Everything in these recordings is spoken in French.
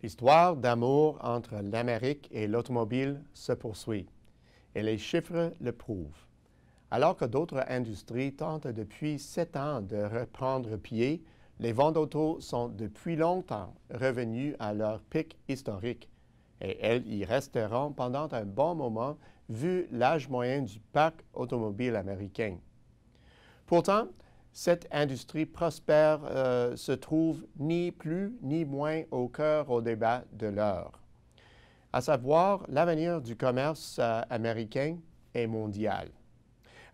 L'histoire d'amour entre l'Amérique et l'automobile se poursuit, et les chiffres le prouvent. Alors que d'autres industries tentent depuis 7 ans de reprendre pied, les ventes d'auto sont depuis longtemps revenues à leur pic historique, et elles y resteront pendant un bon moment vu l'âge moyen du parc automobile américain. Pourtant, cette industrie prospère se trouve ni plus ni moins au cœur au débat de l'heure, à savoir l'avenir du commerce américain et mondial.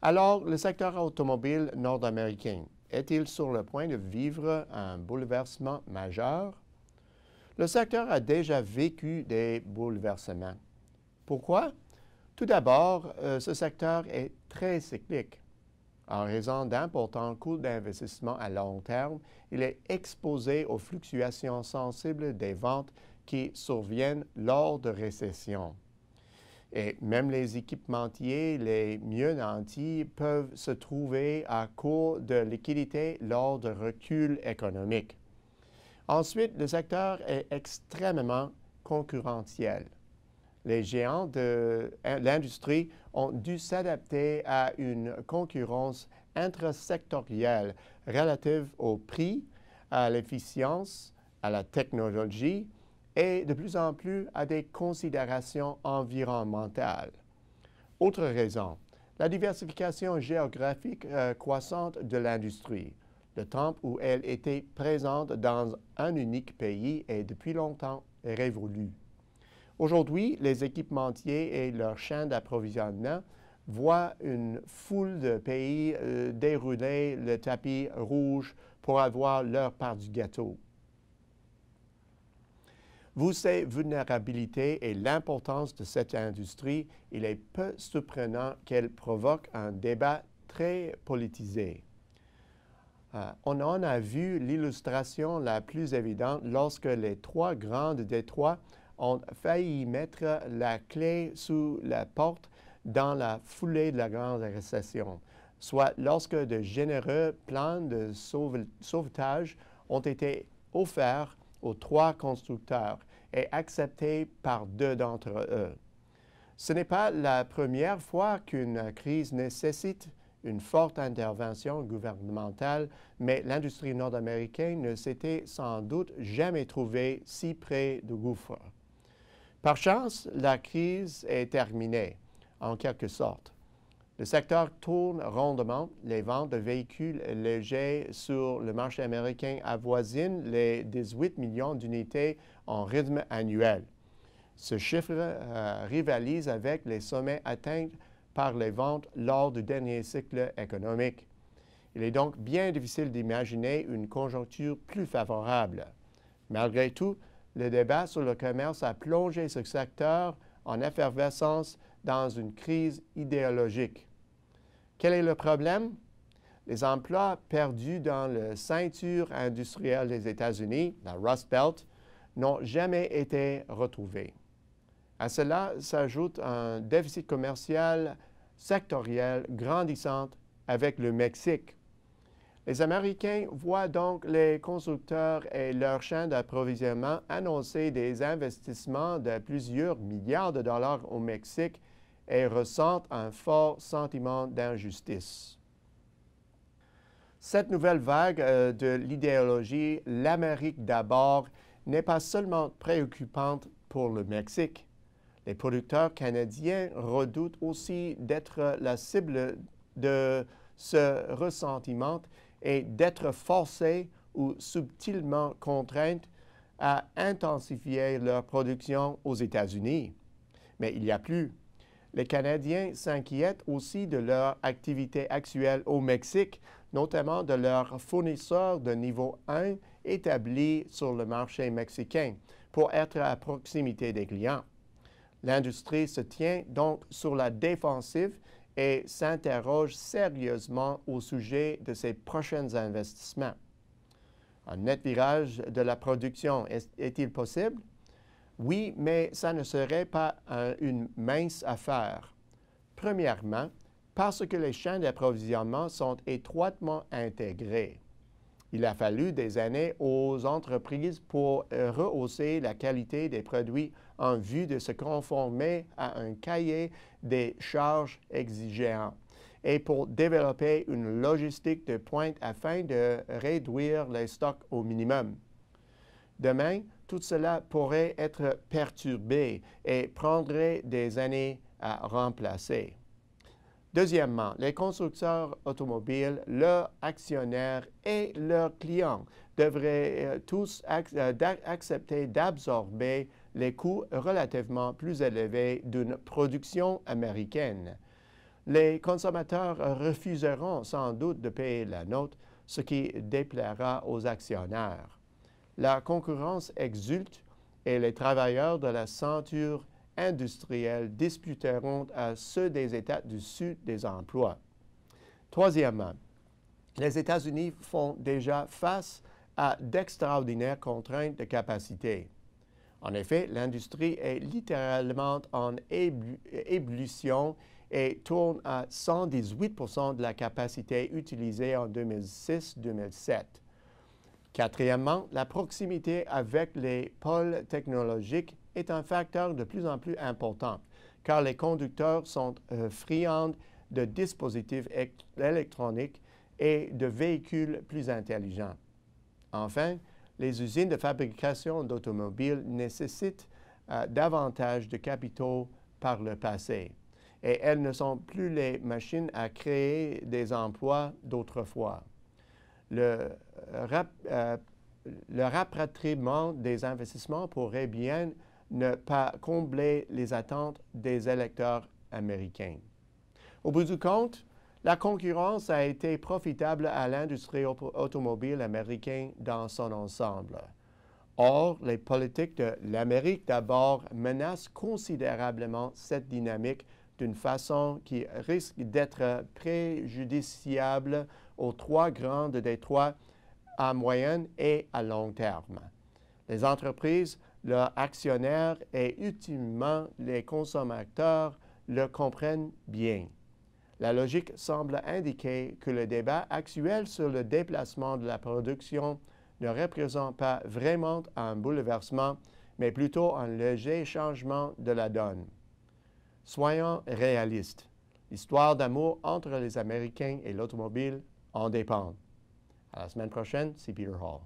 Alors, le secteur automobile nord-américain est-il sur le point de vivre un bouleversement majeur? Le secteur a déjà vécu des bouleversements. Pourquoi? Tout d'abord, ce secteur est très cyclique. En raison d'importants coûts d'investissement à long terme, il est exposé aux fluctuations sensibles des ventes qui surviennent lors de récessions. Et même les équipementiers les mieux nantis peuvent se trouver à court de liquidités lors de reculs économiques. Ensuite, le secteur est extrêmement concurrentiel. Les géants de l'industrie ont dû s'adapter à une concurrence intrasectorielle relative au prix, à l'efficience, à la technologie et de plus en plus à des considérations environnementales. Autre raison, la diversification géographique croissante de l'industrie. Le temps où elle était présente dans un unique pays est depuis longtemps révolu. Aujourd'hui, les équipementiers et leurs chaînes d'approvisionnement voient une foule de pays dérouler le tapis rouge pour avoir leur part du gâteau. Vu ces vulnérabilités et l'importance de cette industrie, il est peu surprenant qu'elle provoque un débat très politisé. On en a vu l'illustration la plus évidente lorsque les trois grands de Détroit ont failli mettre la clé sous la porte dans la foulée de la grande récession, soit lorsque de généreux plans de sauvetage ont été offerts aux trois constructeurs et acceptés par 2 d'entre eux. Ce n'est pas la première fois qu'une crise nécessite une forte intervention gouvernementale, mais l'industrie nord-américaine ne s'était sans doute jamais trouvée si près du gouffre. Par chance, la crise est terminée, en quelque sorte. Le secteur tourne rondement, les ventes de véhicules légers sur le marché américain avoisinent les 18 millions d'unités en rythme annuel. Ce chiffre rivalise avec les sommets atteints par les ventes lors du dernier cycle économique. Il est donc bien difficile d'imaginer une conjoncture plus favorable. Malgré tout, le débat sur le commerce a plongé ce secteur en effervescence dans une crise idéologique. Quel est le problème? Les emplois perdus dans la ceinture industrielle des États-Unis, la Rust Belt, n'ont jamais été retrouvés. À cela s'ajoute un déficit commercial sectoriel grandissant avec le Mexique. Les Américains voient donc les constructeurs et leurs chaînes d'approvisionnement annoncer des investissements de plusieurs milliards de dollars au Mexique et ressentent un fort sentiment d'injustice. Cette nouvelle vague de l'idéologie « l'Amérique d'abord » n'est pas seulement préoccupante pour le Mexique. Les producteurs canadiens redoutent aussi d'être la cible de ce ressentiment et d'être forcés ou subtilement contraints à intensifier leur production aux États-Unis. Mais il y a plus. Les Canadiens s'inquiètent aussi de leur activité actuelle au Mexique, notamment de leurs fournisseurs de niveau 1 établis sur le marché mexicain, pour être à proximité des clients. L'industrie se tient donc sur la défensive et s'interroge sérieusement au sujet de ses prochains investissements. Un net virage de la production est-il possible? Oui, mais ça ne serait pas une mince affaire. Premièrement, parce que les chaînes d'approvisionnement sont étroitement intégrées. Il a fallu des années aux entreprises pour rehausser la qualité des produits en vue de se conformer à un cahier des charges exigeant et pour développer une logistique de pointe afin de réduire les stocks au minimum. Demain, tout cela pourrait être perturbé et prendrait des années à remplacer. Deuxièmement, les constructeurs automobiles, leurs actionnaires et leurs clients devraient tous accepter d'absorber les coûts relativement plus élevés d'une production américaine. Les consommateurs refuseront sans doute de payer la note, ce qui déplaira aux actionnaires. La concurrence exulte et les travailleurs de la ceinture industriels disputeront à ceux des États du Sud des emplois. Troisièmement, les États-Unis font déjà face à d'extraordinaires contraintes de capacité. En effet, l'industrie est littéralement en ébullition et tourne à 118% de la capacité utilisée en 2006-2007. Quatrièmement, la proximité avec les pôles technologiques est un facteur de plus en plus important, car les conducteurs sont friands de dispositifs électroniques et de véhicules plus intelligents. Enfin, les usines de fabrication d'automobiles nécessitent davantage de capitaux par le passé, et elles ne sont plus les machines à créer des emplois d'autrefois. Le rapatriement des investissements pourrait bien ne pas combler les attentes des électeurs américains. Au bout du compte, la concurrence a été profitable à l'industrie automobile américaine dans son ensemble. Or, les politiques de l'Amérique d'abord menacent considérablement cette dynamique d'une façon qui risque d'être préjudiciable aux trois grandes détroits à moyen et à long terme. Les entreprises, leurs actionnaires et ultimement les consommateurs le comprennent bien. La logique semble indiquer que le débat actuel sur le déplacement de la production ne représente pas vraiment un bouleversement, mais plutôt un léger changement de la donne. Soyons réalistes. L'histoire d'amour entre les Américains et l'automobile en dépend. À la semaine prochaine, c'est Peter Hall.